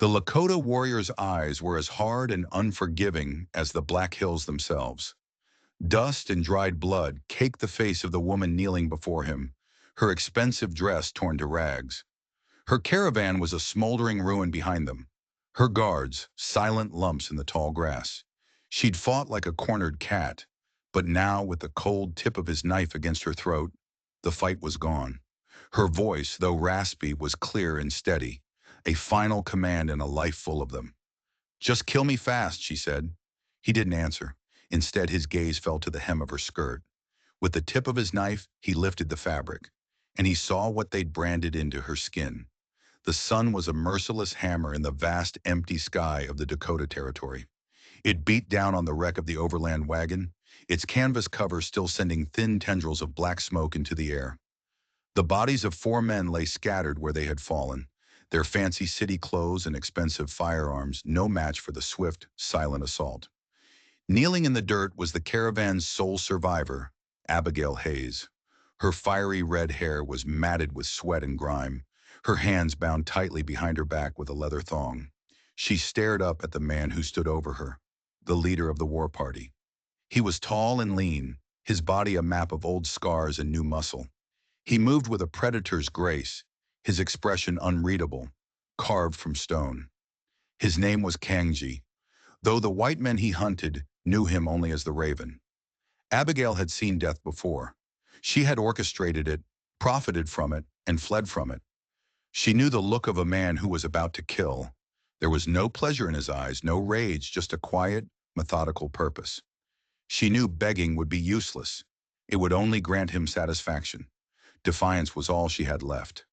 The Lakota warrior's eyes were as hard and unforgiving as the Black Hills themselves. Dust and dried blood caked the face of the woman kneeling before him, her expensive dress torn to rags. Her caravan was a smoldering ruin behind them, her guards silent lumps in the tall grass. She'd fought like a cornered cat, but now with the cold tip of his knife against her throat, the fight was gone. Her voice, though raspy, was clear and steady, a final command in a life full of them. "Just kill me fast," she said. He didn't answer. Instead, his gaze fell to the hem of her skirt. With the tip of his knife, he lifted the fabric, and he saw what they'd branded into her skin. The sun was a merciless hammer in the vast, empty sky of the Dakota Territory. It beat down on the wreck of the overland wagon, its canvas cover still sending thin tendrils of black smoke into the air. The bodies of 4 men lay scattered where they had fallen, their fancy city clothes and expensive firearms no match for the swift, silent assault. Kneeling in the dirt was the caravan's sole survivor, Abigail Hayes. Her fiery red hair was matted with sweat and grime, her hands bound tightly behind her back with a leather thong. She stared up at the man who stood over her, the leader of the war party. He was tall and lean, his body a map of old scars and new muscle. He moved with a predator's grace, his expression unreadable, carved from stone. His name was Kangji, though the white men he hunted knew him only as the Raven. Abigail had seen death before. She had orchestrated it, profited from it, and fled from it. She knew the look of a man who was about to kill. There was no pleasure in his eyes, no rage, just a quiet, methodical purpose. She knew begging would be useless. It would only grant him satisfaction. Defiance was all she had left.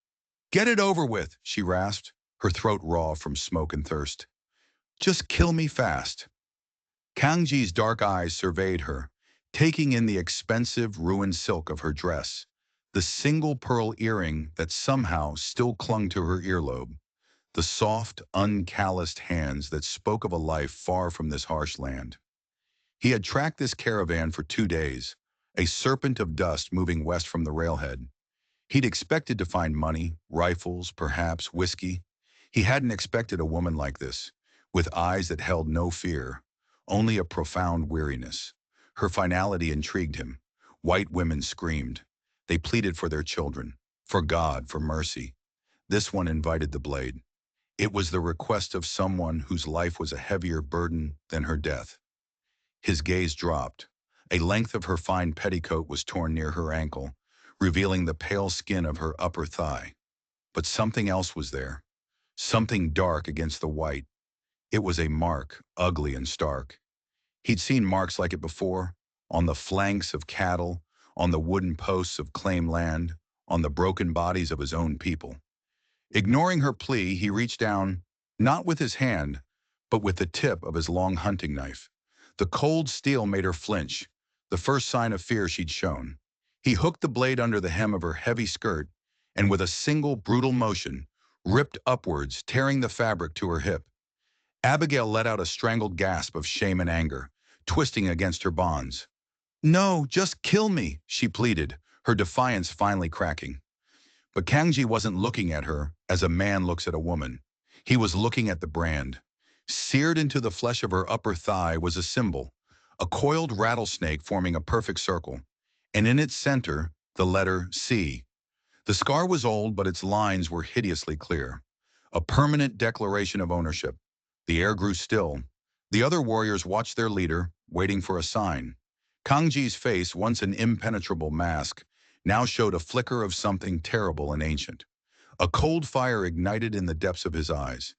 "Get it over with," she rasped, her throat raw from smoke and thirst. "Just kill me fast." Kangji's dark eyes surveyed her, taking in the expensive, ruined silk of her dress, the single pearl earring that somehow still clung to her earlobe, the soft, uncalloused hands that spoke of a life far from this harsh land. He had tracked this caravan for 2 days, a serpent of dust moving west from the railhead. He'd expected to find money, rifles, perhaps whiskey. He hadn't expected a woman like this, with eyes that held no fear, only a profound weariness. Her finality intrigued him. White women screamed. They pleaded for their children, for God, for mercy. This one invited the blade. It was the request of someone whose life was a heavier burden than her death. His gaze dropped. A length of her fine petticoat was torn near her ankle, revealing the pale skin of her upper thigh. But something else was there, something dark against the white. It was a mark, ugly and stark. He'd seen marks like it before, on the flanks of cattle, on the wooden posts of claimed land, on the broken bodies of his own people. Ignoring her plea, he reached down, not with his hand, but with the tip of his long hunting knife. The cold steel made her flinch, the first sign of fear she'd shown. He hooked the blade under the hem of her heavy skirt, and with a single brutal motion, ripped upwards, tearing the fabric to her hip. Abigail let out a strangled gasp of shame and anger, twisting against her bonds. "No, just kill me," she pleaded, her defiance finally cracking. But Kangji wasn't looking at her as a man looks at a woman. He was looking at the brand. Seared into the flesh of her upper thigh was a symbol, a coiled rattlesnake forming a perfect circle, and in its center, the letter C. The scar was old, but its lines were hideously clear. A permanent declaration of ownership. The air grew still. The other warriors watched their leader, waiting for a sign. Kangji's face, once an impenetrable mask, now showed a flicker of something terrible and ancient. A cold fire ignited in the depths of his eyes.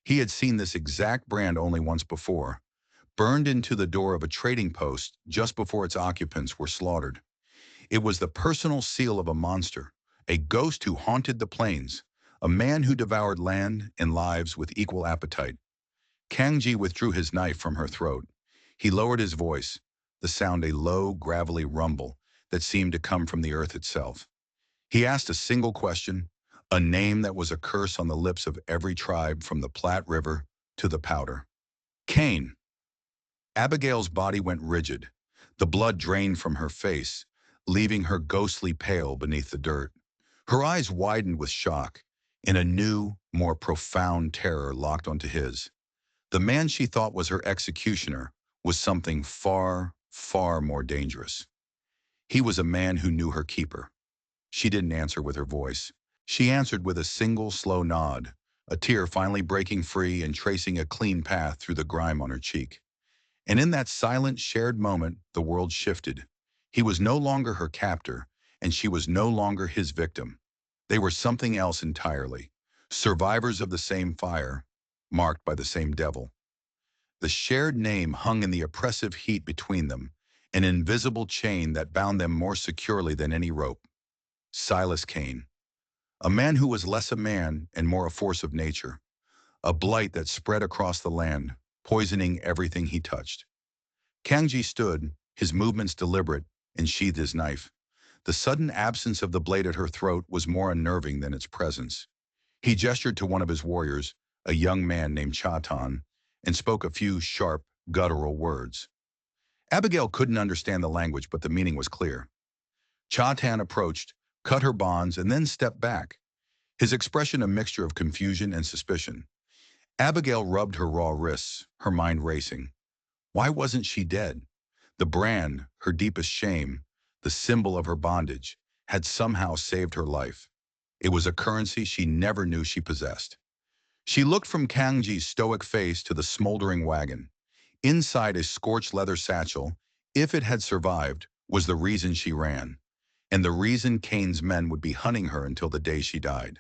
He had seen this exact brand only once before, burned into the door of a trading post just before its occupants were slaughtered. It was the personal seal of a monster, a ghost who haunted the plains, a man who devoured land and lives with equal appetite. Kangji withdrew his knife from her throat. He lowered his voice, the sound a low, gravelly rumble that seemed to come from the earth itself. He asked a single question, a name that was a curse on the lips of every tribe from the Platte River to the Powder. Cain. Abigail's body went rigid. The blood drained from her face, leaving her ghostly pale beneath the dirt. Her eyes widened with shock. In a new, more profound terror locked onto his. The man she thought was her executioner was something far, far more dangerous. He was a man who knew her keeper. She didn't answer with her voice. She answered with a single slow nod, a tear finally breaking free and tracing a clean path through the grime on her cheek. And in that silent, shared moment, the world shifted. He was no longer her captor, and she was no longer his victim. They were something else entirely. Survivors of the same fire, marked by the same devil. The shared name hung in the oppressive heat between them, an invisible chain that bound them more securely than any rope. Silas Kane, a man who was less a man and more a force of nature, a blight that spread across the land, poisoning everything he touched. Kangji stood, his movements deliberate, and sheathed his knife. The sudden absence of the blade at her throat was more unnerving than its presence. He gestured to one of his warriors, a young man named Chatan, and spoke a few sharp, guttural words. Abigail couldn't understand the language, but the meaning was clear. Chatan approached, cut her bonds, and then stepped back, his expression a mixture of confusion and suspicion. Abigail rubbed her raw wrists, her mind racing. Why wasn't she dead? The brand, her deepest shame, the symbol of her bondage, had somehow saved her life. It was a currency she never knew she possessed. She looked from Kangji's stoic face to the smoldering wagon. Inside a scorched leather satchel, if it had survived, was the reason she ran, and the reason Kane's men would be hunting her until the day she died.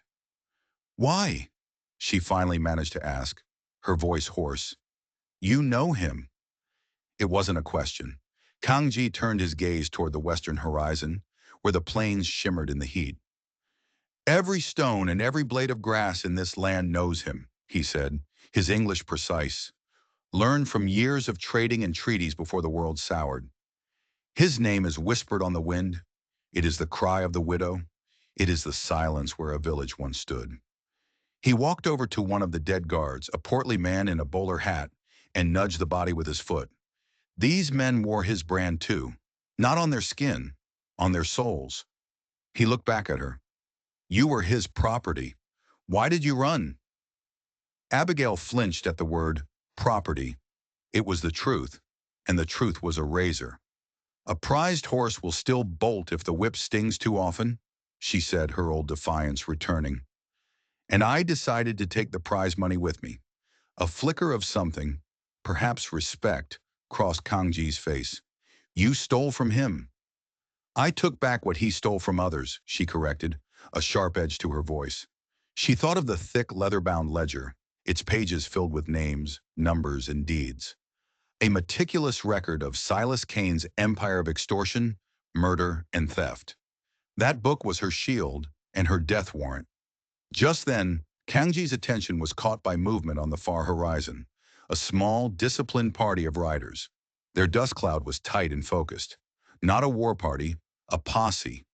Why? She finally managed to ask, her voice hoarse. You know him. It wasn't a question. Kangji turned his gaze toward the western horizon, where the plains shimmered in the heat. Every stone and every blade of grass in this land knows him, he said, his English precise, learned from years of trading and treaties before the world soured. His name is whispered on the wind. It is the cry of the widow. It is the silence where a village once stood. He walked over to one of the dead guards, a portly man in a bowler hat, and nudged the body with his foot. These men wore his brand too, not on their skin, on their souls. He looked back at her. You were his property. Why did you run? Abigail flinched at the word property. It was the truth, and the truth was a razor. A prized horse will still bolt if the whip stings too often, she said, her old defiance returning. And I decided to take the prize money with me. A flicker of something, perhaps respect, crossed Kangji's face. You stole from him. I took back what he stole from others, she corrected, a sharp edge to her voice. She thought of the thick leather-bound ledger, its pages filled with names, numbers, and deeds. A meticulous record of Silas Kane's empire of extortion, murder, and theft. That book was her shield and her death warrant. Just then, Kangji's attention was caught by movement on the far horizon, a small, disciplined party of riders. Their dust cloud was tight and focused. Not a war party, a posse.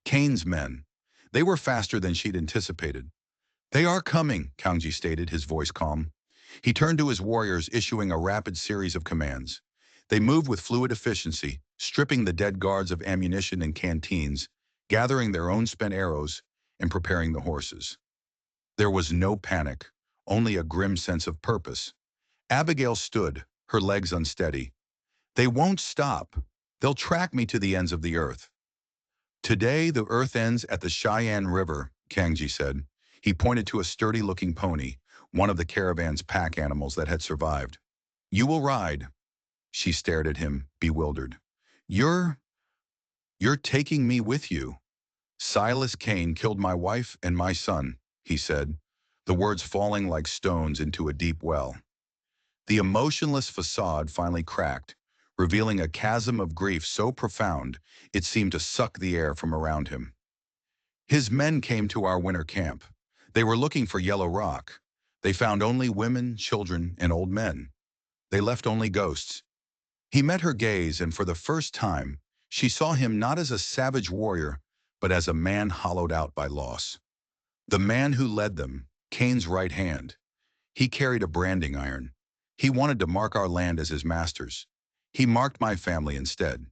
Kane's men. They were faster than she'd anticipated. They are coming, Kangji stated, his voice calm. He turned to his warriors, issuing a rapid series of commands. They moved with fluid efficiency, stripping the dead guards of ammunition and canteens, gathering their own spent arrows, and preparing the horses. There was no panic, only a grim sense of purpose. Abigail stood, her legs unsteady. They won't stop. They'll track me to the ends of the earth. Today, the earth ends at the Cheyenne River, Kangji said. He pointed to a sturdy-looking pony, one of the caravan's pack animals that had survived. You will ride. She stared at him, bewildered. You're taking me with you. Silas Kane killed my wife and my son, he said, the words falling like stones into a deep well. The emotionless facade finally cracked, revealing a chasm of grief so profound it seemed to suck the air from around him. His men came to our winter camp. They were looking for Yellow Rock. They found only women, children, and old men. They left only ghosts. He met her gaze, and for the first time, she saw him not as a savage warrior, but as a man hollowed out by loss. The man who led them, Kane's right hand. He carried a branding iron. He wanted to mark our land as his masters. He marked my family instead.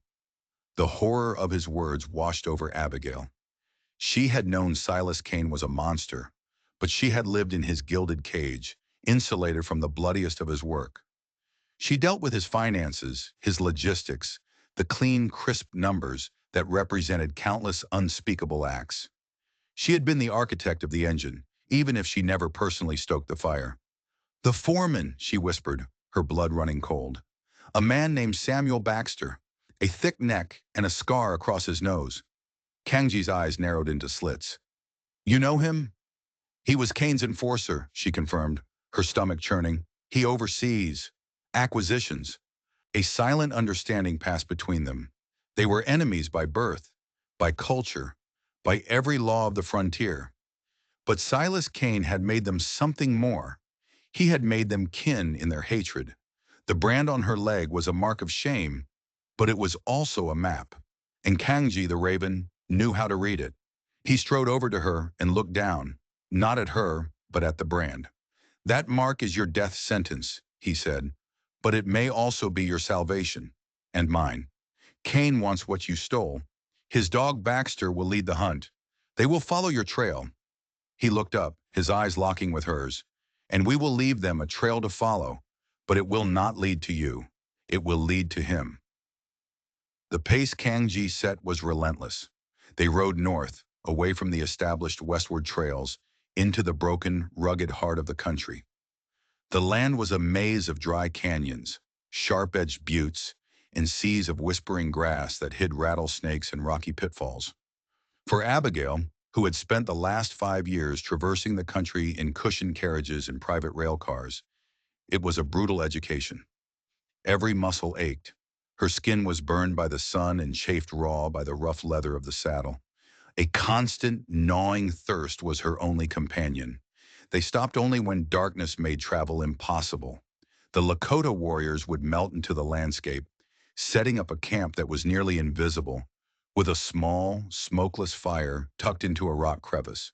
The horror of his words washed over Abigail. She had known Silas Kane was a monster, but she had lived in his gilded cage, insulated from the bloodiest of his work. She dealt with his finances, his logistics, the clean, crisp numbers that represented countless unspeakable acts. She had been the architect of the engine, even if she never personally stoked the fire. "The foreman," she whispered, her blood running cold. "A man named Samuel Baxter, a thick neck and a scar across his nose." Kangji's eyes narrowed into slits. "You know him?" "He was Kane's enforcer," she confirmed, her stomach churning. "He oversees acquisitions." A silent understanding passed between them. They were enemies by birth, by culture, by every law of the frontier. But Silas Kane had made them something more. He had made them kin in their hatred. The brand on her leg was a mark of shame, but it was also a map. And Kangji, the raven, knew how to read it. He strode over to her and looked down, not at her, but at the brand. "That mark is your death sentence," he said, "but it may also be your salvation, and mine. Kane wants what you stole. His dog Baxter will lead the hunt. They will follow your trail." He looked up, his eyes locking with hers. "And we will leave them a trail to follow, but it will not lead to you. It will lead to him." The pace Kangji set was relentless. They rode north, away from the established westward trails, into the broken, rugged heart of the country. The land was a maze of dry canyons, sharp-edged buttes, and seas of whispering grass that hid rattlesnakes and rocky pitfalls. For Abigail, who had spent the last 5 years traversing the country in cushioned carriages and private rail cars, it was a brutal education. Every muscle ached. Her skin was burned by the sun and chafed raw by the rough leather of the saddle. A constant, gnawing thirst was her only companion. They stopped only when darkness made travel impossible. The Lakota warriors would melt into the landscape, setting up a camp that was nearly invisible, with a small, smokeless fire tucked into a rock crevice.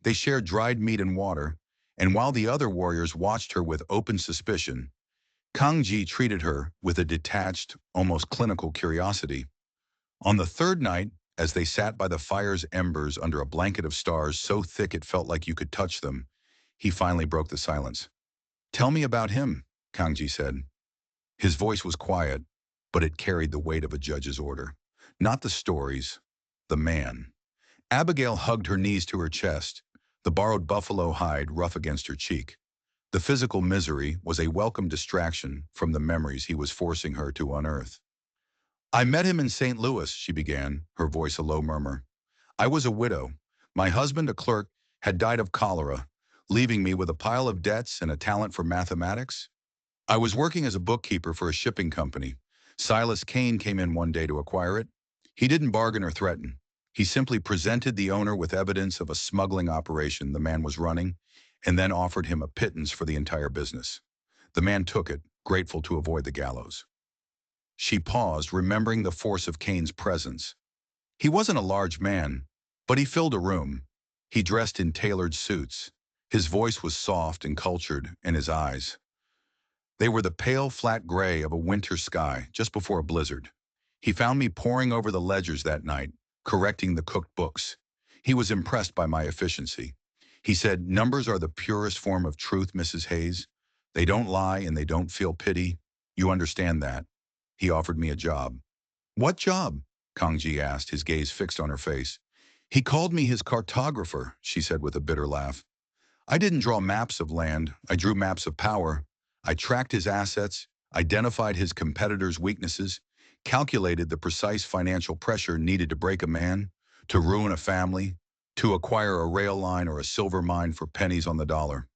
They shared dried meat and water, and while the other warriors watched her with open suspicion, Kangji treated her with a detached, almost clinical curiosity. On the third night, as they sat by the fire's embers under a blanket of stars so thick it felt like you could touch them, he finally broke the silence. "Tell me about him," Kangji said. His voice was quiet, but it carried the weight of a judge's order. "Not the stories, the man." Abigail hugged her knees to her chest, the borrowed buffalo hide rough against her cheek. The physical misery was a welcome distraction from the memories he was forcing her to unearth. "I met him in St. Louis," she began, her voice a low murmur. "I was a widow. My husband, a clerk, had died of cholera, leaving me with a pile of debts and a talent for mathematics. I was working as a bookkeeper for a shipping company. Silas Kane came in one day to acquire it. He didn't bargain or threaten. He simply presented the owner with evidence of a smuggling operation the man was running, and then offered him a pittance for the entire business. The man took it, grateful to avoid the gallows." She paused, remembering the force of Kane's presence. He wasn't a large man, but he filled a room. He dressed in tailored suits. His voice was soft and cultured, and his eyes, they were the pale, flat gray of a winter sky just before a blizzard. He found me poring over the ledgers that night, correcting the cooked books. He was impressed by my efficiency. He said, "Numbers are the purest form of truth, Mrs. Hayes. They don't lie and they don't feel pity. You understand that." He offered me a job. "What job?" Kangji asked, his gaze fixed on her face. "He called me his cartographer," she said with a bitter laugh. "I didn't draw maps of land, I drew maps of power. I tracked his assets, identified his competitors' weaknesses, calculated the precise financial pressure needed to break a man, to ruin a family, to acquire a rail line or a silver mine for pennies on the dollar.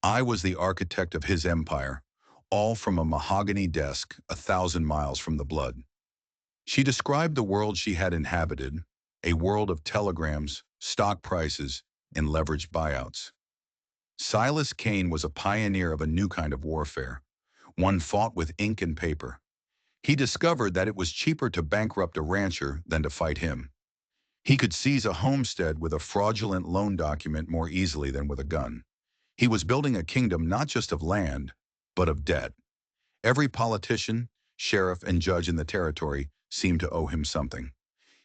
I was the architect of his empire, all from a mahogany desk 1,000 miles from the blood." She described the world she had inhabited, a world of telegrams, stock prices, and leveraged buyouts. Silas Kane was a pioneer of a new kind of warfare, one fought with ink and paper. He discovered that it was cheaper to bankrupt a rancher than to fight him. He could seize a homestead with a fraudulent loan document more easily than with a gun. He was building a kingdom not just of land, but of debt. Every politician, sheriff, and judge in the territory seemed to owe him something.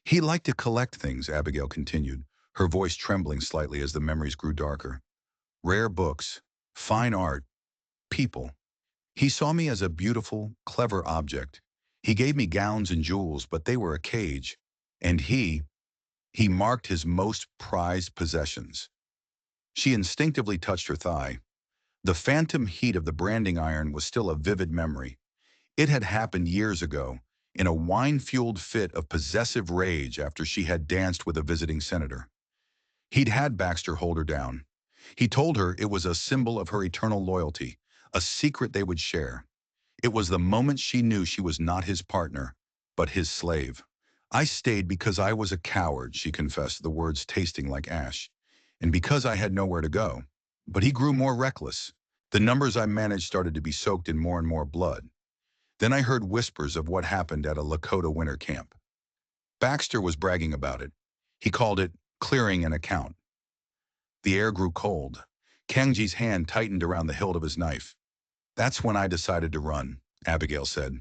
"He liked to collect things," Abigail continued, her voice trembling slightly as the memories grew darker. rare books, fine art, people. He saw me as a beautiful, clever object. He gave me gowns and jewels, but they were a cage. And he marked his most prized possessions. She instinctively touched her thigh. The phantom heat of the branding iron was still a vivid memory. It had happened years ago, in a wine-fueled fit of possessive rage after she had danced with a visiting senator. He'd had Baxter hold her down. He told her it was a symbol of her eternal loyalty, a secret they would share. It was the moment she knew she was not his partner, but his slave. I stayed because I was a coward, she confessed, the words tasting like ash, and because I had nowhere to go. But he grew more reckless. The numbers I managed started to be soaked in more and more blood. Then I heard whispers of what happened at a Lakota winter camp. Baxter was bragging about it. He called it clearing an account. The air grew cold. Kangji's hand tightened around the hilt of his knife. That's when I decided to run, Abigail said.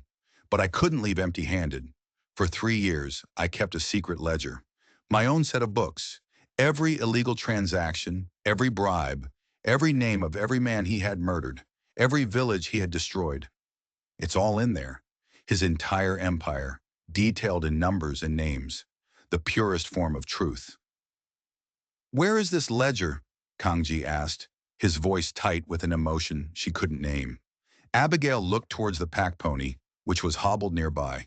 But I couldn't leave empty-handed. For 3 years, I kept a secret ledger. My own set of books. Every illegal transaction, every bribe, every name of every man he had murdered, every village he had destroyed. It's all in there. His entire empire, detailed in numbers and names. The purest form of truth. Where is this ledger? Kangji asked, his voice tight with an emotion she couldn't name. Abigail looked towards the pack pony, which was hobbled nearby.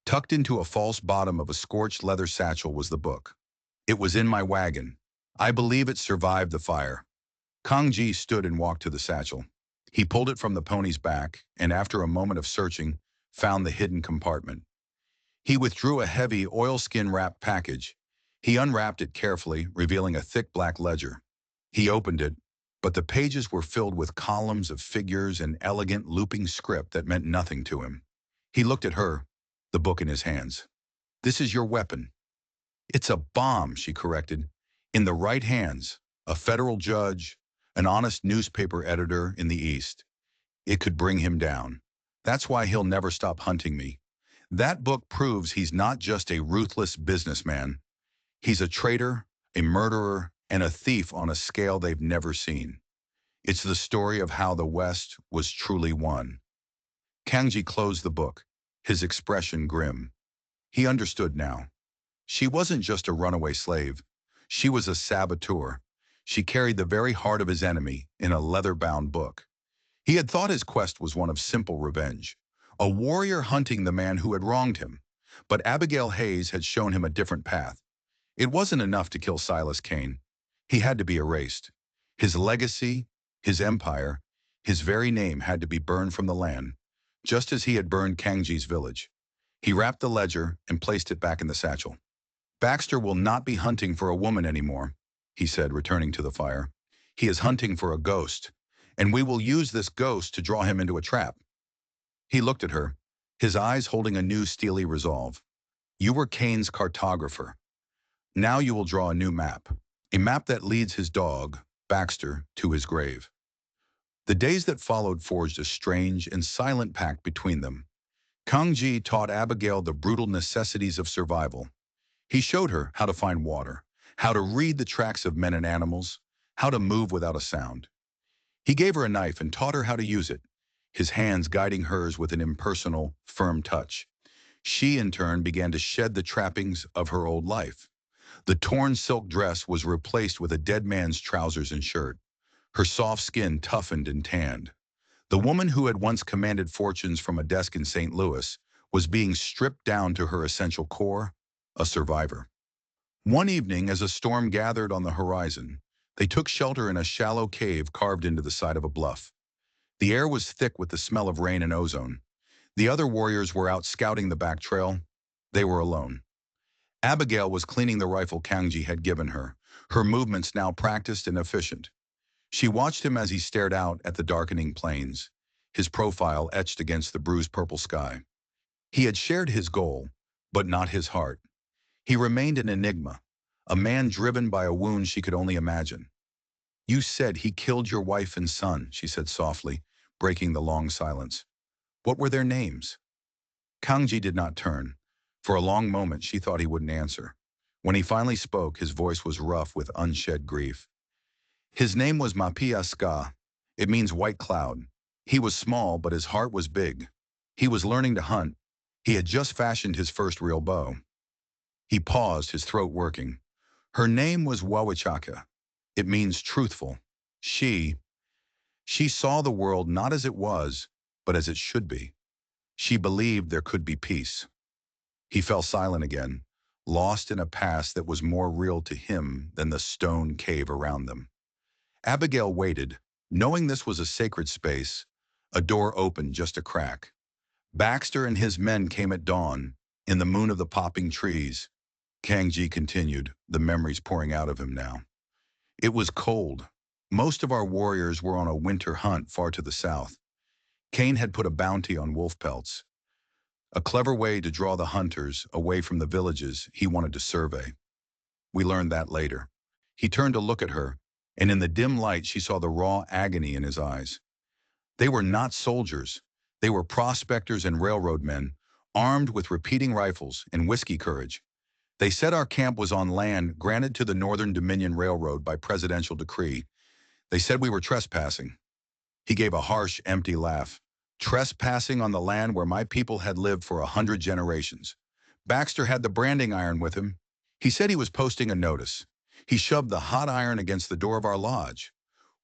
Tucked into a false bottom of a scorched leather satchel was the book. It was in my wagon. I believe it survived the fire. Kangji stood and walked to the satchel. He pulled it from the pony's back, and after a moment of searching, found the hidden compartment. He withdrew a heavy, oilskin-wrapped package. He unwrapped it carefully, revealing a thick black ledger. He opened it, but the pages were filled with columns of figures and elegant, looping script that meant nothing to him. He looked at her, the book in his hands. This is your weapon. It's a bomb, she corrected. In the right hands, a federal judge, an honest newspaper editor in the East. It could bring him down. That's why he'll never stop hunting me. That book proves he's not just a ruthless businessman. He's a traitor, a murderer, and a thief on a scale they've never seen. It's the story of how the West was truly won. Kangji closed the book, his expression grim. He understood now. She wasn't just a runaway slave. She was a saboteur. She carried the very heart of his enemy in a leather-bound book. He had thought his quest was one of simple revenge, a warrior hunting the man who had wronged him. But Abigail Hayes had shown him a different path. It wasn't enough to kill Silas Kane. He had to be erased. His legacy, his empire, his very name had to be burned from the land, just as he had burned Kangji's village. He wrapped the ledger and placed it back in the satchel. Baxter will not be hunting for a woman anymore, he said, returning to the fire. He is hunting for a ghost, and we will use this ghost to draw him into a trap. He looked at her, his eyes holding a new steely resolve. You were Kane's cartographer. Now you will draw a new map, a map that leads his dog, Baxter, to his grave. The days that followed forged a strange and silent pact between them. Kangji taught Abigail the brutal necessities of survival. He showed her how to find water, how to read the tracks of men and animals, how to move without a sound. He gave her a knife and taught her how to use it, his hands guiding hers with an impersonal, firm touch. She, in turn, began to shed the trappings of her old life. The torn silk dress was replaced with a dead man's trousers and shirt. Her soft skin toughened and tanned. The woman who had once commanded fortunes from a desk in St. Louis was being stripped down to her essential core, a survivor. One evening, as a storm gathered on the horizon, they took shelter in a shallow cave carved into the side of a bluff. The air was thick with the smell of rain and ozone. The other warriors were out scouting the back trail. They were alone. Abigail was cleaning the rifle Kangji had given her movements now practiced and efficient. She watched him as he stared out at the darkening plains, his profile etched against the bruised purple sky. He had shared his goal, but not his heart. He remained an enigma, a man driven by a wound she could only imagine. You said he killed your wife and son, she said softly, breaking the long silence. What were their names? Kangji did not turn. For a long moment, she thought he wouldn't answer. When he finally spoke, his voice was rough with unshed grief. His name was Mapia Ska. It means white cloud. He was small, but his heart was big. He was learning to hunt. He had just fashioned his first real bow. He paused, his throat working. Her name was Wawichaka. It means truthful. She, she saw the world not as it was, but as it should be. She believed there could be peace. He fell silent again, lost in a past that was more real to him than the stone cave around them. Abigail waited, knowing this was a sacred space. A door opened just a crack. Baxter and his men came at dawn, in the moon of the popping trees. Kangji continued, the memories pouring out of him now. It was cold. Most of our warriors were on a winter hunt far to the south. Kane had put a bounty on wolf pelts, a clever way to draw the hunters away from the villages he wanted to survey. We learned that later. He turned to look at her, and in the dim light she saw the raw agony in his eyes. They were not soldiers. They were prospectors and railroad men, armed with repeating rifles and whiskey courage. They said our camp was on land granted to the Northern Dominion Railroad by presidential decree. They said we were trespassing. He gave a harsh, empty laugh. Trespassing on the land where my people had lived for 100 generations. Baxter had the branding iron with him. He said he was posting a notice. He shoved the hot iron against the door of our lodge.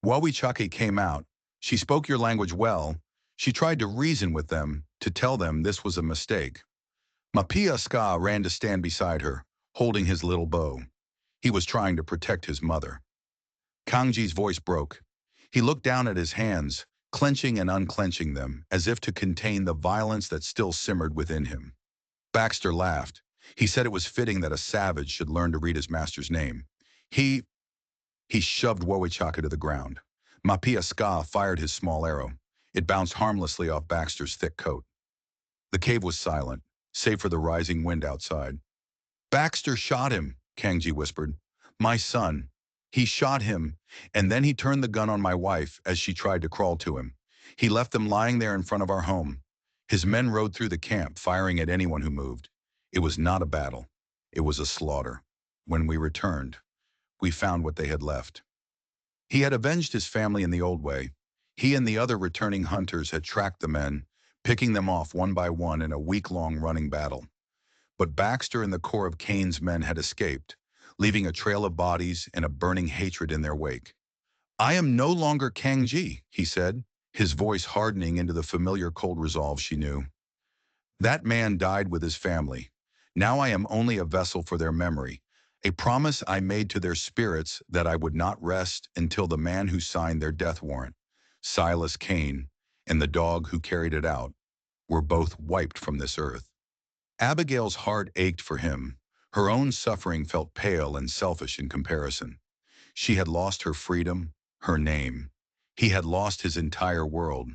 Wawichaki came out. She spoke your language well. She tried to reason with them, to tell them this was a mistake. Mapia Ska ran to stand beside her, holding his little bow. He was trying to protect his mother. Kangji's voice broke. He looked down at his hands, clenching and unclenching them, as if to contain the violence that still simmered within him. Baxter laughed. He said it was fitting that a savage should learn to read his master's name. He shoved Wowichaka to the ground. Mapia Ska fired his small arrow. It bounced harmlessly off Baxter's thick coat. The cave was silent, save for the rising wind outside. Baxter shot him, Kangji whispered. My son. He shot him, and then he turned the gun on my wife as she tried to crawl to him. He left them lying there in front of our home. His men rode through the camp, firing at anyone who moved. It was not a battle. It was a slaughter. When we returned, we found what they had left. He had avenged his family in the old way. He and the other returning hunters had tracked the men, picking them off one by one in a week-long running battle. But Baxter and the core of Kane's men had escaped, leaving a trail of bodies and a burning hatred in their wake. I am no longer Kangji, he said, his voice hardening into the familiar cold resolve she knew. That man died with his family. Now I am only a vessel for their memory, a promise I made to their spirits that I would not rest until the man who signed their death warrant, Silas Kane, and the dog who carried it out, were both wiped from this earth. Abigail's heart ached for him. Her own suffering felt pale and selfish in comparison. She had lost her freedom, her name. He had lost his entire world.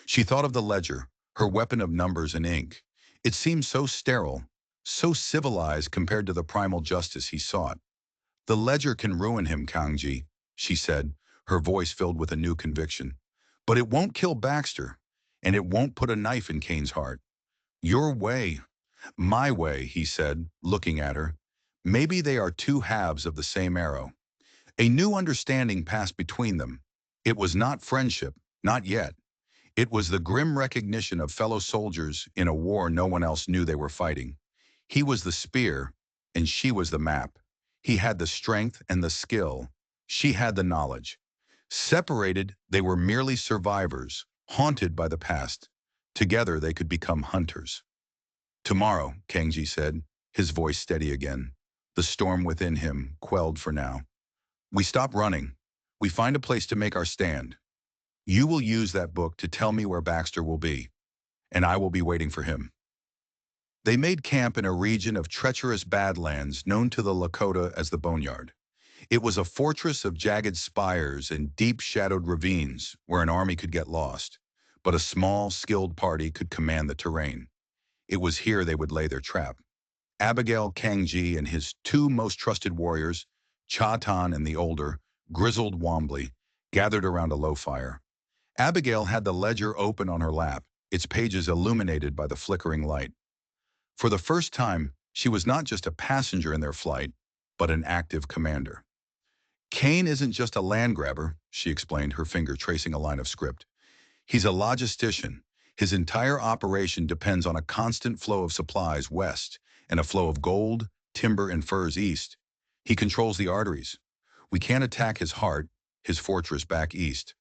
She thought of the ledger, her weapon of numbers and ink. It seemed so sterile, so civilized compared to the primal justice he sought. The ledger can ruin him, Kangji, she said, her voice filled with a new conviction. But it won't kill Baxter, and it won't put a knife in Kane's heart. Your way, my way, he said, looking at her. Maybe they are two halves of the same arrow. A new understanding passed between them. It was not friendship, not yet. It was the grim recognition of fellow soldiers in a war no one else knew they were fighting. He was the spear, and she was the map. He had the strength and the skill. She had the knowledge. Separated, they were merely survivors, haunted by the past. Together, they could become hunters. Tomorrow, Kangji said, his voice steady again. The storm within him quelled for now. We stop running. We find a place to make our stand. You will use that book to tell me where Baxter will be, and I will be waiting for him. They made camp in a region of treacherous badlands known to the Lakota as the Boneyard. It was a fortress of jagged spires and deep-shadowed ravines where an army could get lost, but a small, skilled party could command the terrain. It was here they would lay their trap. Abigail, Kangji, and his two most trusted warriors, Chatan and the older, grizzled Wombly, gathered around a low fire. Abigail had the ledger open on her lap, its pages illuminated by the flickering light. For the first time, she was not just a passenger in their flight, but an active commander. Kane isn't just a land grabber, she explained, her finger tracing a line of script. He's a logistician. His entire operation depends on a constant flow of supplies west and a flow of gold, timber, and furs east. He controls the arteries. We can't attack his heart, his fortress back east,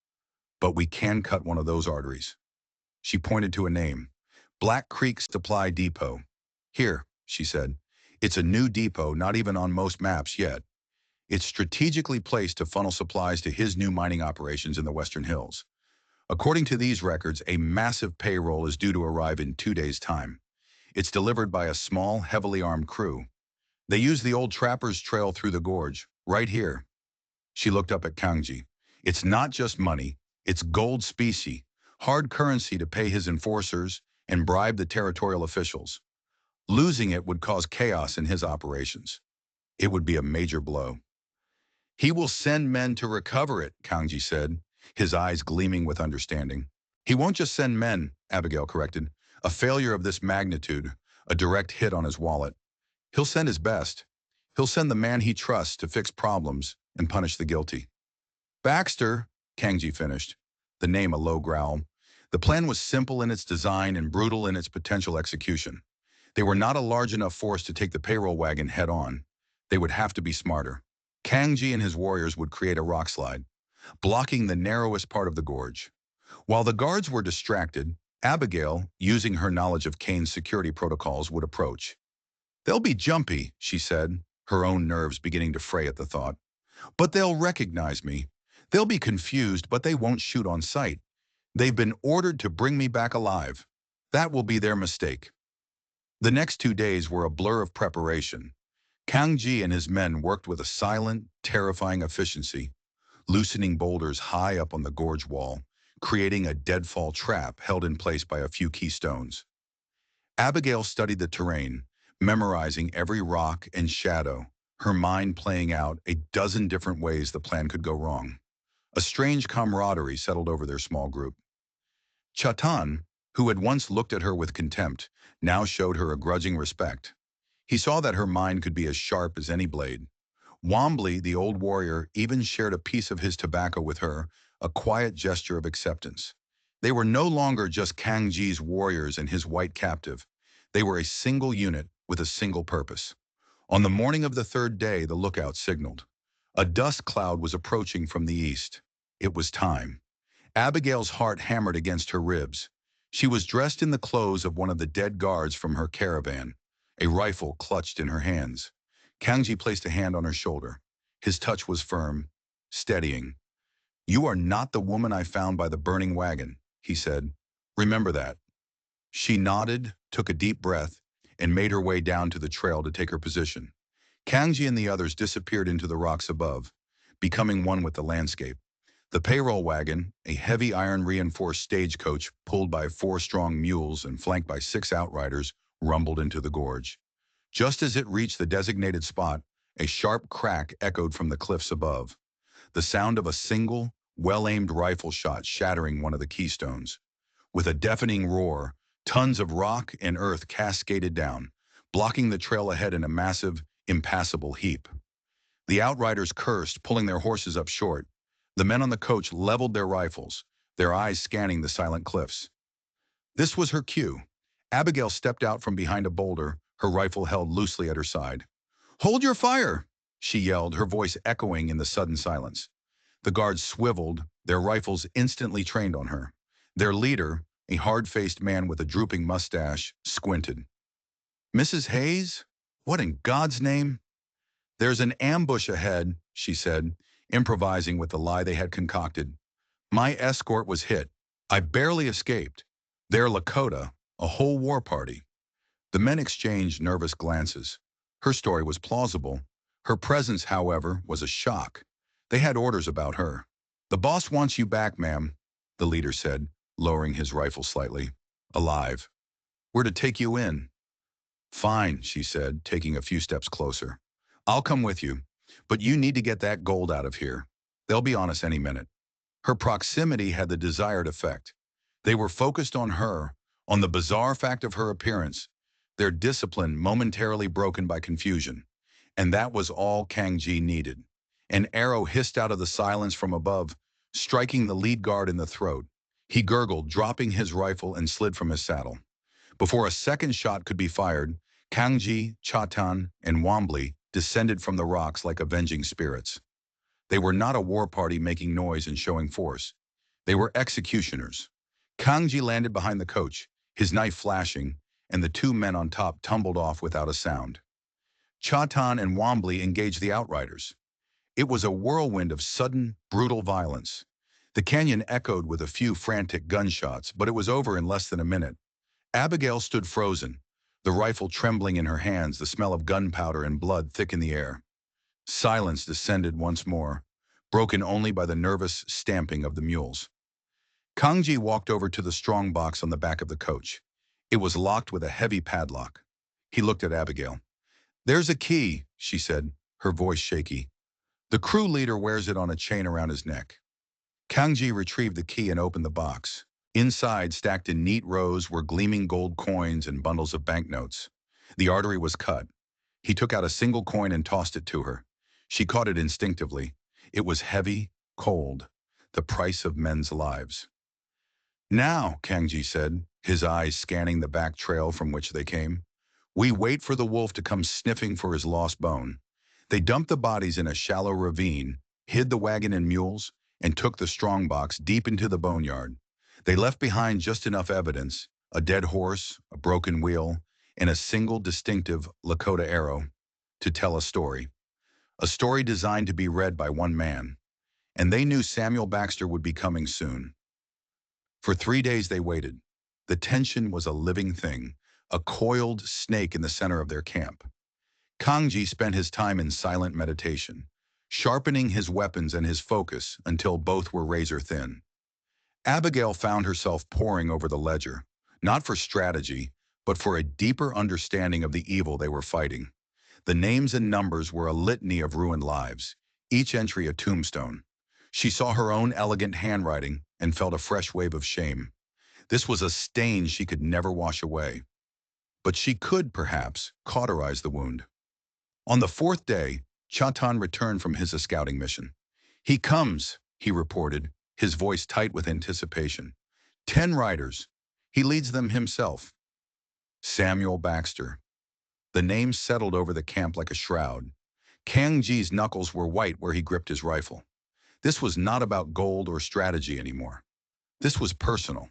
but we can cut one of those arteries. She pointed to a name. Black Creek Supply Depot. Here, she said. It's a new depot, not even on most maps yet. It's strategically placed to funnel supplies to his new mining operations in the Western Hills. According to these records, a massive payroll is due to arrive in 2 days' time. It's delivered by a small, heavily armed crew. They use the old trapper's trail through the gorge, right here. She looked up at Kangji. It's not just money, it's gold specie, hard currency to pay his enforcers and bribe the territorial officials. Losing it would cause chaos in his operations. It would be a major blow. He will send men to recover it, Kangji said, his eyes gleaming with understanding. He won't just send men, Abigail corrected. A failure of this magnitude, a direct hit on his wallet. He'll send his best. He'll send the man he trusts to fix problems and punish the guilty. Baxter, Kangji finished, the name a low growl. The plan was simple in its design and brutal in its potential execution. They were not a large enough force to take the payroll wagon head on. They would have to be smarter. Kangji and his warriors would create a rock slide, blocking the narrowest part of the gorge. While the guards were distracted, Abigail, using her knowledge of Kane's security protocols, would approach. They'll be jumpy, she said, her own nerves beginning to fray at the thought. But they'll recognize me. They'll be confused, but they won't shoot on sight. They've been ordered to bring me back alive. That will be their mistake. The next 2 days were a blur of preparation. Kangji and his men worked with a silent, terrifying efficiency, loosening boulders high up on the gorge wall, creating a deadfall trap held in place by a few keystones. Abigail studied the terrain, memorizing every rock and shadow, her mind playing out a dozen different ways the plan could go wrong. A strange camaraderie settled over their small group. Chatan, who had once looked at her with contempt, now showed her a grudging respect. He saw that her mind could be as sharp as any blade. Wombly, the old warrior, even shared a piece of his tobacco with her, a quiet gesture of acceptance. They were no longer just Kangji's warriors and his white captive. They were a single unit with a single purpose. On the morning of the 3rd day, the lookout signaled. A dust cloud was approaching from the east. It was time. Abigail's heart hammered against her ribs. She was dressed in the clothes of one of the dead guards from her caravan, a rifle clutched in her hands. Kangji placed a hand on her shoulder. His touch was firm, steadying. "You are not the woman I found by the burning wagon," he said. "Remember that." She nodded, took a deep breath, and made her way down to the trail to take her position. Kangji and the others disappeared into the rocks above, becoming one with the landscape. The payroll wagon, a heavy iron-reinforced stagecoach pulled by 4 strong mules and flanked by 6 outriders, rumbled into the gorge. Just as it reached the designated spot, a sharp crack echoed from the cliffs above, the sound of a single, well-aimed rifle shot shattering one of the keystones. With a deafening roar, tons of rock and earth cascaded down, blocking the trail ahead in a massive, impassable heap. The outriders cursed, pulling their horses up short. The men on the coach leveled their rifles, their eyes scanning the silent cliffs. This was her cue. Abigail stepped out from behind a boulder, her rifle held loosely at her side. "Hold your fire!" she yelled, her voice echoing in the sudden silence. The guards swiveled, their rifles instantly trained on her. Their leader, a hard-faced man with a drooping mustache, squinted. "Mrs. Hayes? What in God's name?" "There's an ambush ahead," she said, improvising with the lie they had concocted. "My escort was hit. I barely escaped. They're Lakota, a whole war party." The men exchanged nervous glances. Her story was plausible. Her presence, however, was a shock. They had orders about her. "The boss wants you back, ma'am," the leader said, lowering his rifle slightly. "Alive. We're to take you in." "Fine," she said, taking a few steps closer. "I'll come with you, but you need to get that gold out of here. They'll be on us any minute." Her proximity had the desired effect. They were focused on her, on the bizarre fact of her appearance, their discipline momentarily broken by confusion. And that was all Kangji needed. An arrow hissed out of the silence from above, striking the lead guard in the throat. He gurgled, dropping his rifle, and slid from his saddle. Before a second shot could be fired, Kangji, Chatan, and Wambli descended from the rocks like avenging spirits. They were not a war party making noise and showing force. They were executioners. Kangji landed behind the coach, his knife flashing, and the two men on top tumbled off without a sound. Chatan and Wambli engaged the outriders. It was a whirlwind of sudden, brutal violence. The canyon echoed with a few frantic gunshots, but it was over in less than a minute. Abigail stood frozen, the rifle trembling in her hands, the smell of gunpowder and blood thick in the air. Silence descended once more, broken only by the nervous stamping of the mules. Kangji walked over to the strong box on the back of the coach. It was locked with a heavy padlock. He looked at Abigail. "There's a key," she said, her voice shaky. "The crew leader wears it on a chain around his neck." Kangji retrieved the key and opened the box. Inside, stacked in neat rows, were gleaming gold coins and bundles of banknotes. The artery was cut. He took out a single coin and tossed it to her. She caught it instinctively. It was heavy, cold, the price of men's lives. "Now," Kangji said, his eyes scanning the back trail from which they came, "we wait for the wolf to come sniffing for his lost bone." They dumped the bodies in a shallow ravine, hid the wagon and mules, and took the strongbox deep into the boneyard. They left behind just enough evidence, a dead horse, a broken wheel, and a single distinctive Lakota arrow, to tell a story designed to be read by one man. And they knew Samuel Baxter would be coming soon. For 3 days they waited. The tension was a living thing, a coiled snake in the center of their camp. Kangji spent his time in silent meditation, sharpening his weapons and his focus until both were razor thin. Abigail found herself poring over the ledger, not for strategy, but for a deeper understanding of the evil they were fighting. The names and numbers were a litany of ruined lives, each entry a tombstone. She saw her own elegant handwriting and felt a fresh wave of shame. This was a stain she could never wash away. But she could, perhaps, cauterize the wound. On the 4th day, Chatan returned from his scouting mission. "He comes," he reported, his voice tight with anticipation. 10 riders. He leads them himself. Samuel Baxter. The name settled over the camp like a shroud. Kangji's knuckles were white where he gripped his rifle. This was not about gold or strategy anymore. This was personal.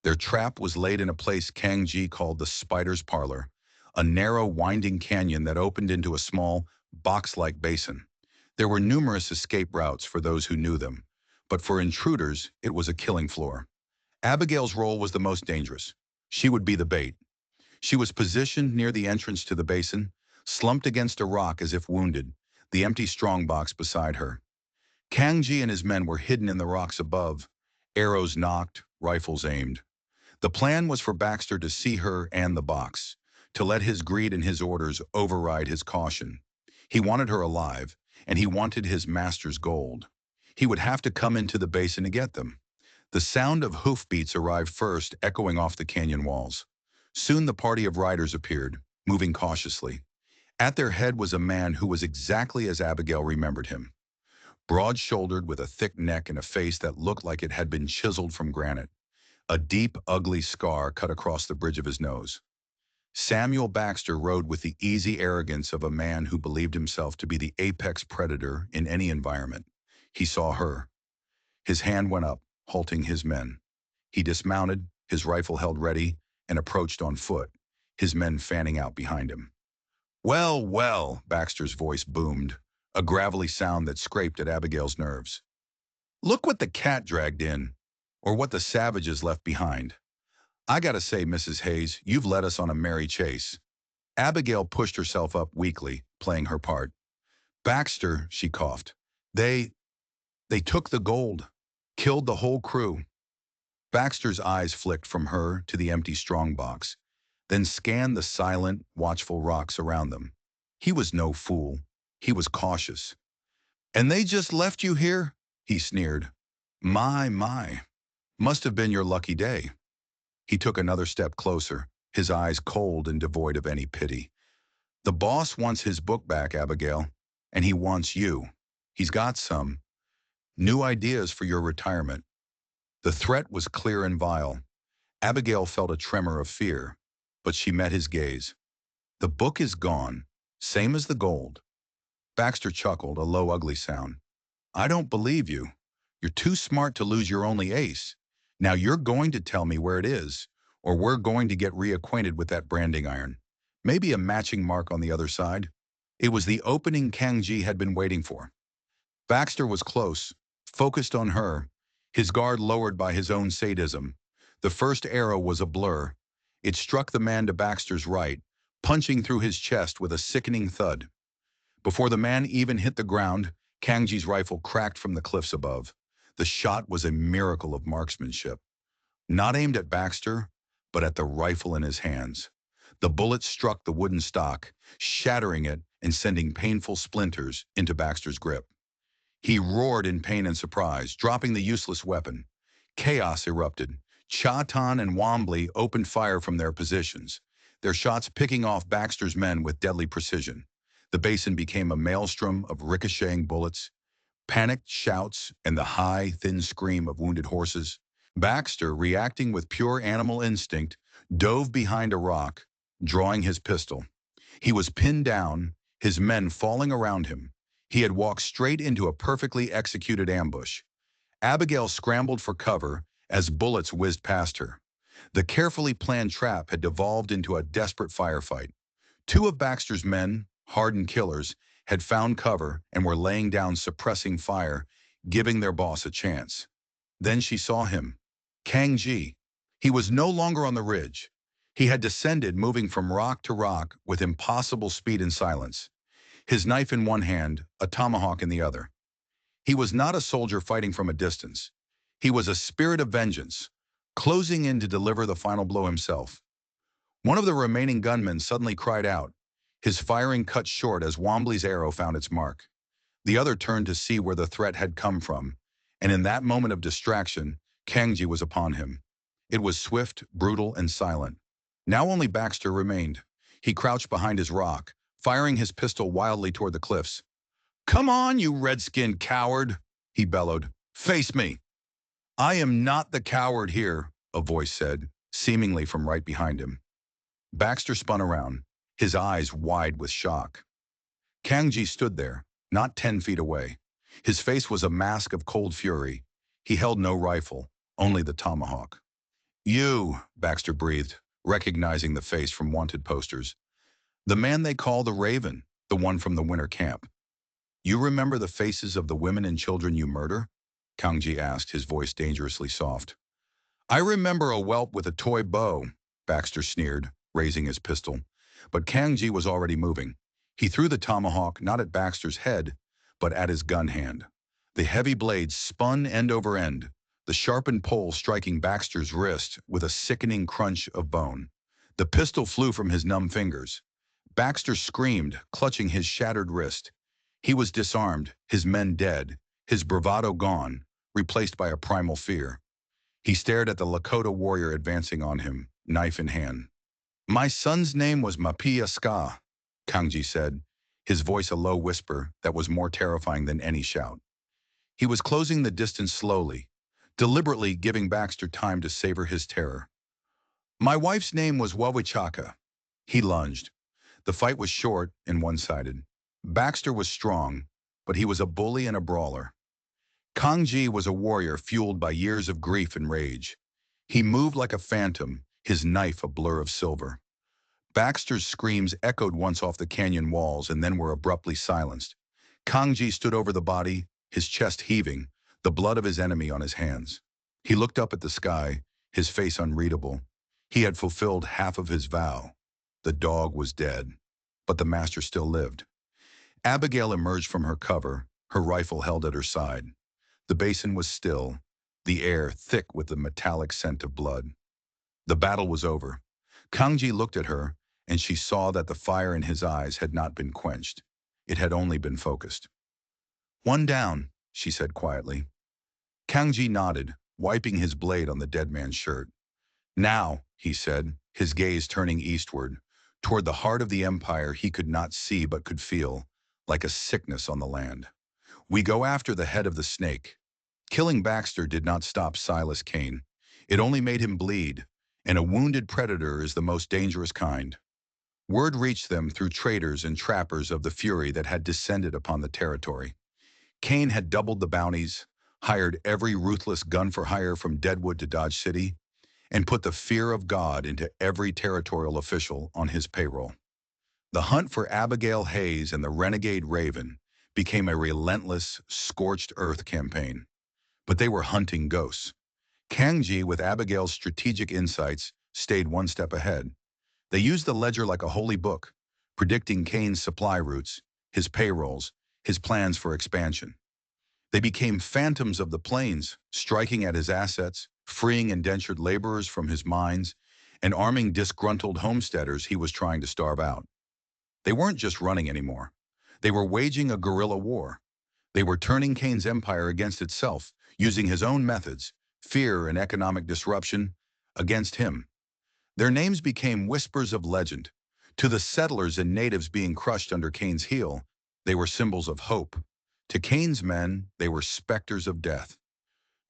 Their trap was laid in a place Kangji called the Spider's Parlor, a narrow, winding canyon that opened into a small, box-like basin. There were numerous escape routes for those who knew them, but for intruders, it was a killing floor. Abigail's role was the most dangerous. She would be the bait. She was positioned near the entrance to the basin, slumped against a rock as if wounded, the empty strongbox beside her. Kangji and his men were hidden in the rocks above, arrows nocked, rifles aimed. The plan was for Baxter to see her and the box, to let his greed and his orders override his caution. He wanted her alive, and he wanted his master's gold. He would have to come into the basin to get them. The sound of hoofbeats arrived first, echoing off the canyon walls. Soon the party of riders appeared, moving cautiously. At their head was a man who was exactly as Abigail remembered him. Broad-shouldered, with a thick neck and a face that looked like it had been chiseled from granite. A deep, ugly scar cut across the bridge of his nose. Samuel Baxter rode with the easy arrogance of a man who believed himself to be the apex predator in any environment. He saw her. His hand went up, halting his men. He dismounted, his rifle held ready, and approached on foot, his men fanning out behind him. "Well, well," Baxter's voice boomed, a gravelly sound that scraped at Abigail's nerves. "Look what the cat dragged in, or what the savages left behind. I gotta say, Mrs. Hayes, you've led us on a merry chase." Abigail pushed herself up weakly, playing her part. "Baxter," she coughed, They took the gold, killed the whole crew." Baxter's eyes flicked from her to the empty strongbox, then scanned the silent, watchful rocks around them. He was no fool. He was cautious. "And they just left you here?" he sneered. My. Must have been your lucky day." He took another step closer, his eyes cold and devoid of any pity. "The boss wants his book back, Abigail, and he wants you." He's got some new ideas for your retirement. The threat was clear and vile. Abigail felt a tremor of fear, but she met his gaze. The book is gone, same as the gold. Baxter chuckled, a low, ugly sound. I don't believe you. You're too smart to lose your only ace. Now you're going to tell me where it is, or we're going to get reacquainted with that branding iron. Maybe a matching mark on the other side. It was the opening Kang Ji had been waiting for. Baxter was close, focused on her, his guard lowered by his own sadism. The first arrow was a blur. It struck the man to Baxter's right, punching through his chest with a sickening thud. Before the man even hit the ground, Kangji's rifle cracked from the cliffs above. The shot was a miracle of marksmanship. Not aimed at Baxter, but at the rifle in his hands. The bullet struck the wooden stock, shattering it and sending painful splinters into Baxter's grip. He roared in pain and surprise, dropping the useless weapon. Chaos erupted. Cha-Tan and Wombly opened fire from their positions, their shots picking off Baxter's men with deadly precision. The basin became a maelstrom of ricocheting bullets, panicked shouts, and the high, thin scream of wounded horses. Baxter, reacting with pure animal instinct, dove behind a rock, drawing his pistol. He was pinned down, his men falling around him. He had walked straight into a perfectly executed ambush. Abigail scrambled for cover as bullets whizzed past her. The carefully planned trap had devolved into a desperate firefight. Two of Baxter's men, hardened killers, had found cover and were laying down suppressing fire, giving their boss a chance. Then she saw him. Kang Ji. He was no longer on the ridge. He had descended, moving from rock to rock with impossible speed and silence. His knife in one hand, a tomahawk in the other. He was not a soldier fighting from a distance. He was a spirit of vengeance, closing in to deliver the final blow himself. One of the remaining gunmen suddenly cried out, his firing cut short as Wombly's arrow found its mark. The other turned to see where the threat had come from, and in that moment of distraction, Kangji was upon him. It was swift, brutal, and silent. Now only Baxter remained. He crouched behind his rock, firing his pistol wildly toward the cliffs. "Come on, you red-skinned coward," he bellowed. "Face me." "I am not the coward here," a voice said, seemingly from right behind him. Baxter spun around, his eyes wide with shock. Kangji stood there, not 10 feet away. His face was a mask of cold fury. He held no rifle, only the tomahawk. "You," Baxter breathed, recognizing the face from wanted posters. "The man they call the Raven, the one from the winter camp. You remember the faces of the women and children you murder?" Kangji asked, his voice dangerously soft. "I remember a whelp with a toy bow," Baxter sneered, raising his pistol. But Kangji was already moving. He threw the tomahawk not at Baxter's head, but at his gun hand. The heavy blade spun end over end, the sharpened pole striking Baxter's wrist with a sickening crunch of bone. The pistol flew from his numb fingers. Baxter screamed, clutching his shattered wrist. He was disarmed, his men dead, his bravado gone, replaced by a primal fear. He stared at the Lakota warrior advancing on him, knife in hand. "My son's name was Mapia Ska," Kangji said, his voice a low whisper that was more terrifying than any shout. He was closing the distance slowly, deliberately giving Baxter time to savor his terror. "My wife's name was Wawichaka." He lunged. The fight was short and one-sided. Baxter was strong, but he was a bully and a brawler. Kangji was a warrior fueled by years of grief and rage. He moved like a phantom, his knife a blur of silver. Baxter's screams echoed once off the canyon walls and then were abruptly silenced. Kangji stood over the body, his chest heaving, the blood of his enemy on his hands. He looked up at the sky, his face unreadable. He had fulfilled half of his vow. The dog was dead, but the master still lived. Abigail emerged from her cover, her rifle held at her side. The basin was still, the air thick with the metallic scent of blood. The battle was over. Kangji looked at her, and she saw that the fire in his eyes had not been quenched. It had only been focused. "One down," she said quietly. Kangji nodded, wiping his blade on the dead man's shirt. "Now," he said, his gaze turning eastward, toward the heart of the empire he could not see but could feel, like a sickness on the land. We go after the head of the snake. Killing Baxter did not stop Silas Kane. It only made him bleed, and a wounded predator is the most dangerous kind. Word reached them through traders and trappers of the fury that had descended upon the territory. Kane had doubled the bounties, hired every ruthless gun-for-hire from Deadwood to Dodge City, and put the fear of God into every territorial official on his payroll. The hunt for Abigail Hayes and the renegade Raven became a relentless, scorched earth campaign. But they were hunting ghosts. Kangji, with Abigail's strategic insights, stayed one step ahead. They used the ledger like a holy book, predicting Kane's supply routes, his payrolls, his plans for expansion. They became phantoms of the plains, striking at his assets, freeing indentured laborers from his mines, and arming disgruntled homesteaders he was trying to starve out. They weren't just running anymore. They were waging a guerrilla war. They were turning Kane's empire against itself, using his own methods, fear and economic disruption, against him. Their names became whispers of legend. To the settlers and natives being crushed under Kane's heel, they were symbols of hope. To Kane's men, they were specters of death.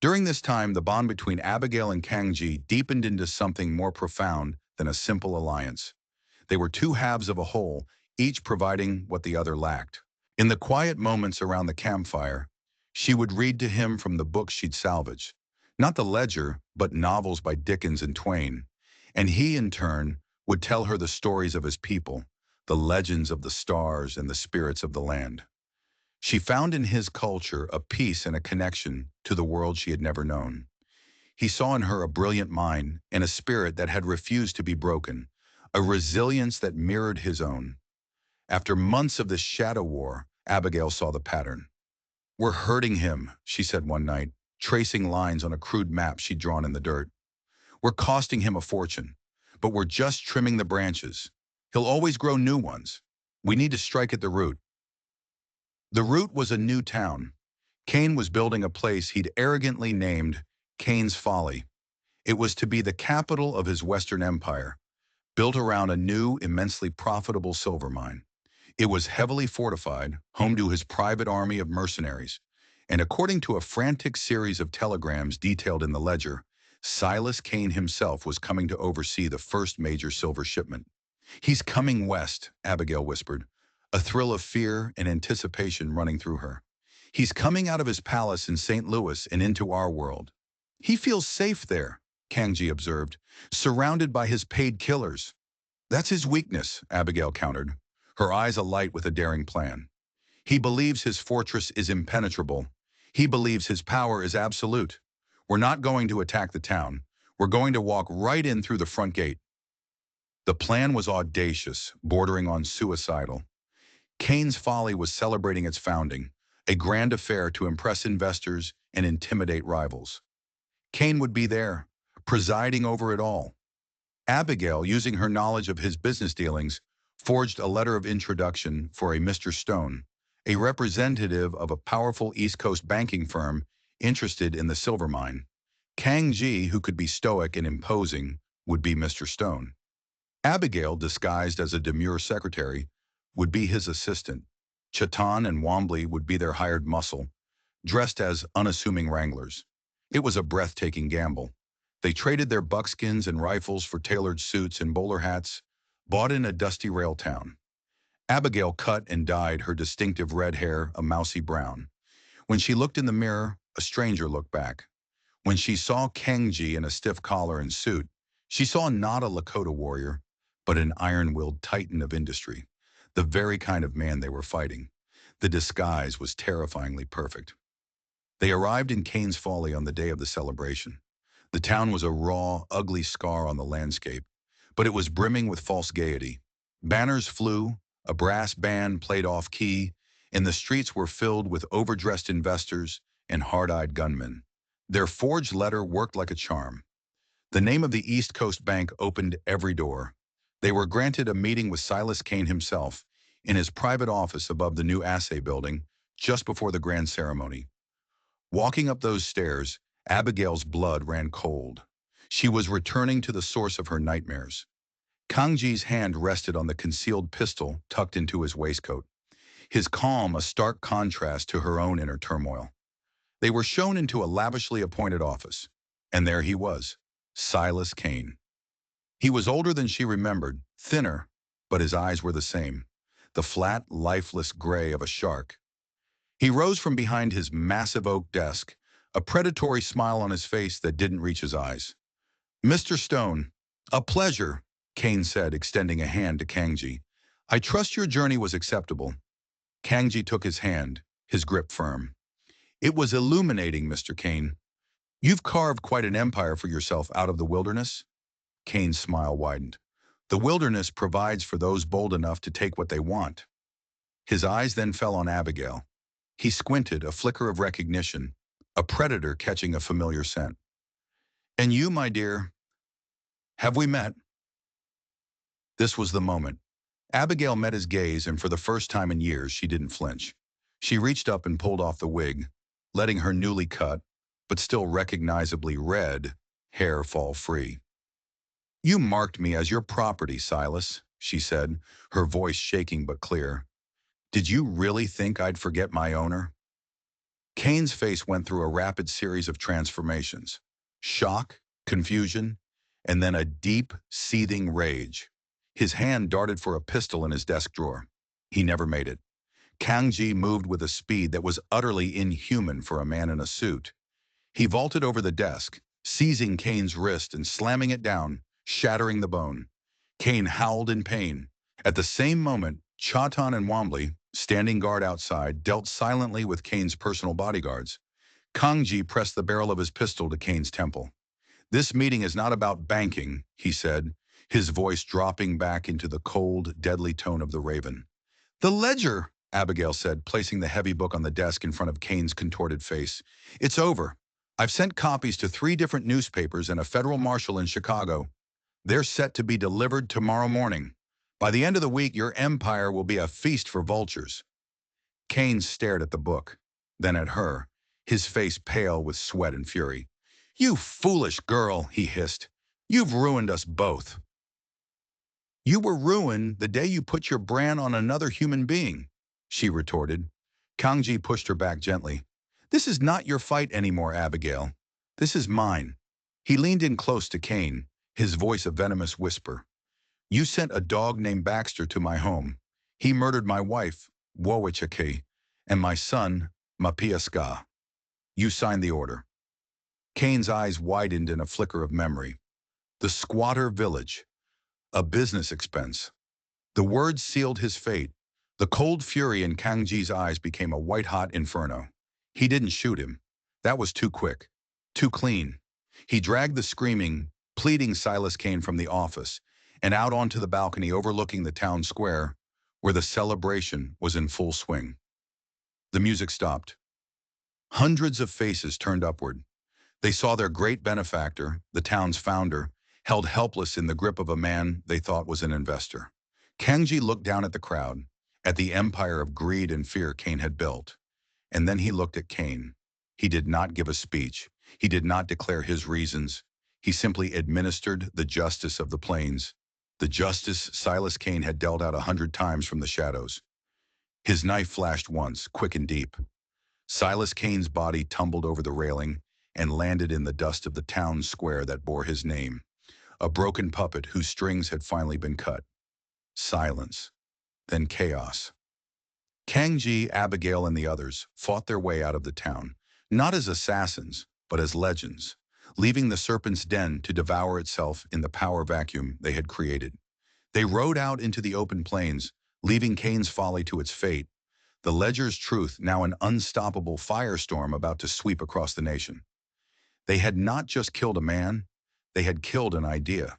During this time, the bond between Abigail and Kangji deepened into something more profound than a simple alliance. They were two halves of a whole, each providing what the other lacked. In the quiet moments around the campfire, she would read to him from the books she'd salvaged. Not the ledger, but novels by Dickens and Twain. And he, in turn, would tell her the stories of his people, the legends of the stars and the spirits of the land. She found in his culture a peace and a connection to the world she had never known. He saw in her a brilliant mind and a spirit that had refused to be broken, a resilience that mirrored his own. After months of this shadow war, Abigail saw the pattern. "We're hurting him," she said one night, tracing lines on a crude map she'd drawn in the dirt. "We're costing him a fortune, but we're just trimming the branches. He'll always grow new ones. We need to strike at the root." The root was a new town. Kane was building a place he'd arrogantly named Kane's Folly. It was to be the capital of his Western Empire, built around a new, immensely profitable silver mine. It was heavily fortified, home to his private army of mercenaries, and according to a frantic series of telegrams detailed in the ledger, Silas Kane himself was coming to oversee the first major silver shipment. "He's coming west," Abigail whispered, a thrill of fear and anticipation running through her. "He's coming out of his palace in St. Louis and into our world." "He feels safe there," Kangji observed, "surrounded by his paid killers." "That's his weakness," Abigail countered, her eyes alight with a daring plan. "He believes his fortress is impenetrable. He believes his power is absolute. We're not going to attack the town. We're going to walk right in through the front gate." The plan was audacious, bordering on suicidal. Kane's Folly was celebrating its founding, a grand affair to impress investors and intimidate rivals. Kane would be there, presiding over it all. Abigail, using her knowledge of his business dealings, forged a letter of introduction for a Mr. Stone, a representative of a powerful East Coast banking firm interested in the silver mine. Kang Ji, who could be stoic and imposing, would be Mr. Stone. Abigail, disguised as a demure secretary, would be his assistant. Chatan and Wombly would be their hired muscle, dressed as unassuming wranglers. It was a breathtaking gamble. They traded their buckskins and rifles for tailored suits and bowler hats, bought in a dusty rail town. Abigail cut and dyed her distinctive red hair a mousy brown. When she looked in the mirror, a stranger looked back. When she saw Kangji in a stiff collar and suit, she saw not a Lakota warrior, but an iron-willed titan of industry, the very kind of man they were fighting. The disguise was terrifyingly perfect. They arrived in Kane's Folly on the day of the celebration. The town was a raw, ugly scar on the landscape, but it was brimming with false gaiety. Banners flew, a brass band played off-key, and the streets were filled with overdressed investors and hard-eyed gunmen. Their forged letter worked like a charm. The name of the East Coast Bank opened every door. They were granted a meeting with Silas Kane himself in his private office above the new assay building just before the grand ceremony. Walking up those stairs, Abigail's blood ran cold. She was returning to the source of her nightmares. Kangji's hand rested on the concealed pistol tucked into his waistcoat. his calm a stark contrast to her own inner turmoil. They were shown into a lavishly appointed office, and there he was, Silas Kane. He was older than she remembered, thinner, but his eyes were the same, the flat, lifeless gray of a shark. He rose from behind his massive oak desk, a predatory smile on his face that didn't reach his eyes. "Mr. Stone, a pleasure," Kane said, extending a hand to Kangji. "I trust your journey was acceptable." Kangji took his hand, his grip firm. "It was illuminating, Mr. Kane. You've carved quite an empire for yourself out of the wilderness." Kane's smile widened. "The wilderness provides for those bold enough to take what they want." His eyes then fell on Abigail. He squinted, a flicker of recognition, a predator catching a familiar scent. "And you, my dear, have we met?" This was the moment. Abigail met his gaze, and for the first time in years, she didn't flinch. She reached up and pulled off the wig, letting her newly cut, but still recognizably red, hair fall free. "You marked me as your property, Silas," she said, her voice shaking but clear. "Did you really think I'd forget my owner?" Kane's face went through a rapid series of transformations. Shock, confusion, and then a deep, seething rage. His hand darted for a pistol in his desk drawer. He never made it. Kangji moved with a speed that was utterly inhuman for a man in a suit. He vaulted over the desk, seizing Kane's wrist and slamming it down, shattering the bone. Kane howled in pain. At the same moment, Chatan and Wambly, standing guard outside, dealt silently with Kane's personal bodyguards. Kangji pressed the barrel of his pistol to Kane's temple. "This meeting is not about banking," he said, his voice dropping back into the cold, deadly tone of the raven. "The ledger," Abigail said, placing the heavy book on the desk in front of Kane's contorted face. "It's over. I've sent copies to 3 different newspapers and a federal marshal in Chicago. They're set to be delivered tomorrow morning. By the end of the week, your empire will be a feast for vultures." Kane stared at the book, then at her, his face pale with sweat and fury. "You foolish girl," he hissed. "You've ruined us both." "You were ruined the day you put your brand on another human being," she retorted. Kangji pushed her back gently. "This is not your fight anymore, Abigail. This is mine." He leaned in close to Kane, his voice a venomous whisper. "You sent a dog named Baxter to my home. He murdered my wife, Wowichake, and my son, Mapiaska. You signed the order." Kane's eyes widened in a flicker of memory. The squatter village. A business expense. The words sealed his fate. The cold fury in Kangji's eyes became a white-hot inferno. He didn't shoot him. That was too quick. Too clean. He dragged the screaming, pleading Silas Kane from the office and out onto the balcony overlooking the town square, where the celebration was in full swing. The music stopped. Hundreds of faces turned upward. They saw their great benefactor, the town's founder, held helpless in the grip of a man they thought was an investor. Kangji looked down at the crowd, at the empire of greed and fear Kane had built. And then he looked at Kane. He did not give a speech. He did not declare his reasons. He simply administered the justice of the plains, the justice Silas Kane had dealt out 100 times from the shadows. His knife flashed once, quick and deep. Silas Kane's body tumbled over the railing and landed in the dust of the town square that bore his name, a broken puppet whose strings had finally been cut. Silence, then chaos. Kangji, Abigail, and the others fought their way out of the town, not as assassins, but as legends, leaving the serpent's den to devour itself in the power vacuum they had created. They rode out into the open plains, leaving Kane's folly to its fate, the ledger's truth now an unstoppable firestorm about to sweep across the nation. They had not just killed a man, they had killed an idea.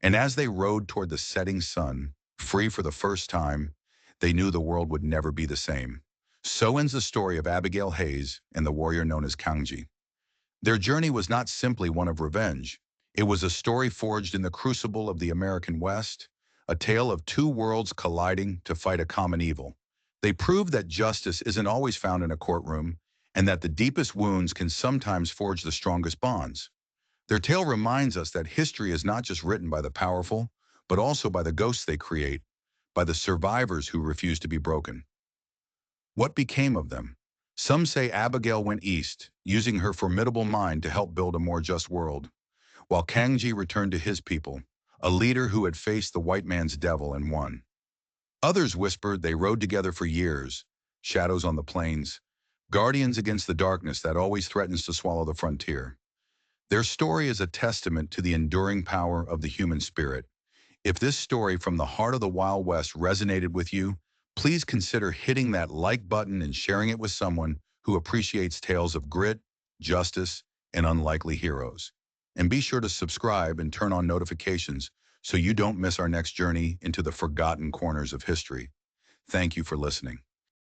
And as they rode toward the setting sun, free for the first time, they knew the world would never be the same. So ends the story of Abigail Hayes and the warrior known as Kangji. Their journey was not simply one of revenge. It was a story forged in the crucible of the American West, a tale of 2 worlds colliding to fight a common evil. They proved that justice isn't always found in a courtroom, and that the deepest wounds can sometimes forge the strongest bonds. Their tale reminds us that history is not just written by the powerful, but also by the ghosts they create, by the survivors who refuse to be broken. What became of them? Some say Abigail went east, using her formidable mind to help build a more just world, while Kangji returned to his people, a leader who had faced the white man's devil and won. Others whispered they rode together for years, shadows on the plains, guardians against the darkness that always threatens to swallow the frontier. Their story is a testament to the enduring power of the human spirit. If this story from the heart of the Wild West resonated with you, please consider hitting that like button and sharing it with someone who appreciates tales of grit, justice, and unlikely heroes. And be sure to subscribe and turn on notifications so you don't miss our next journey into the forgotten corners of history. Thank you for listening.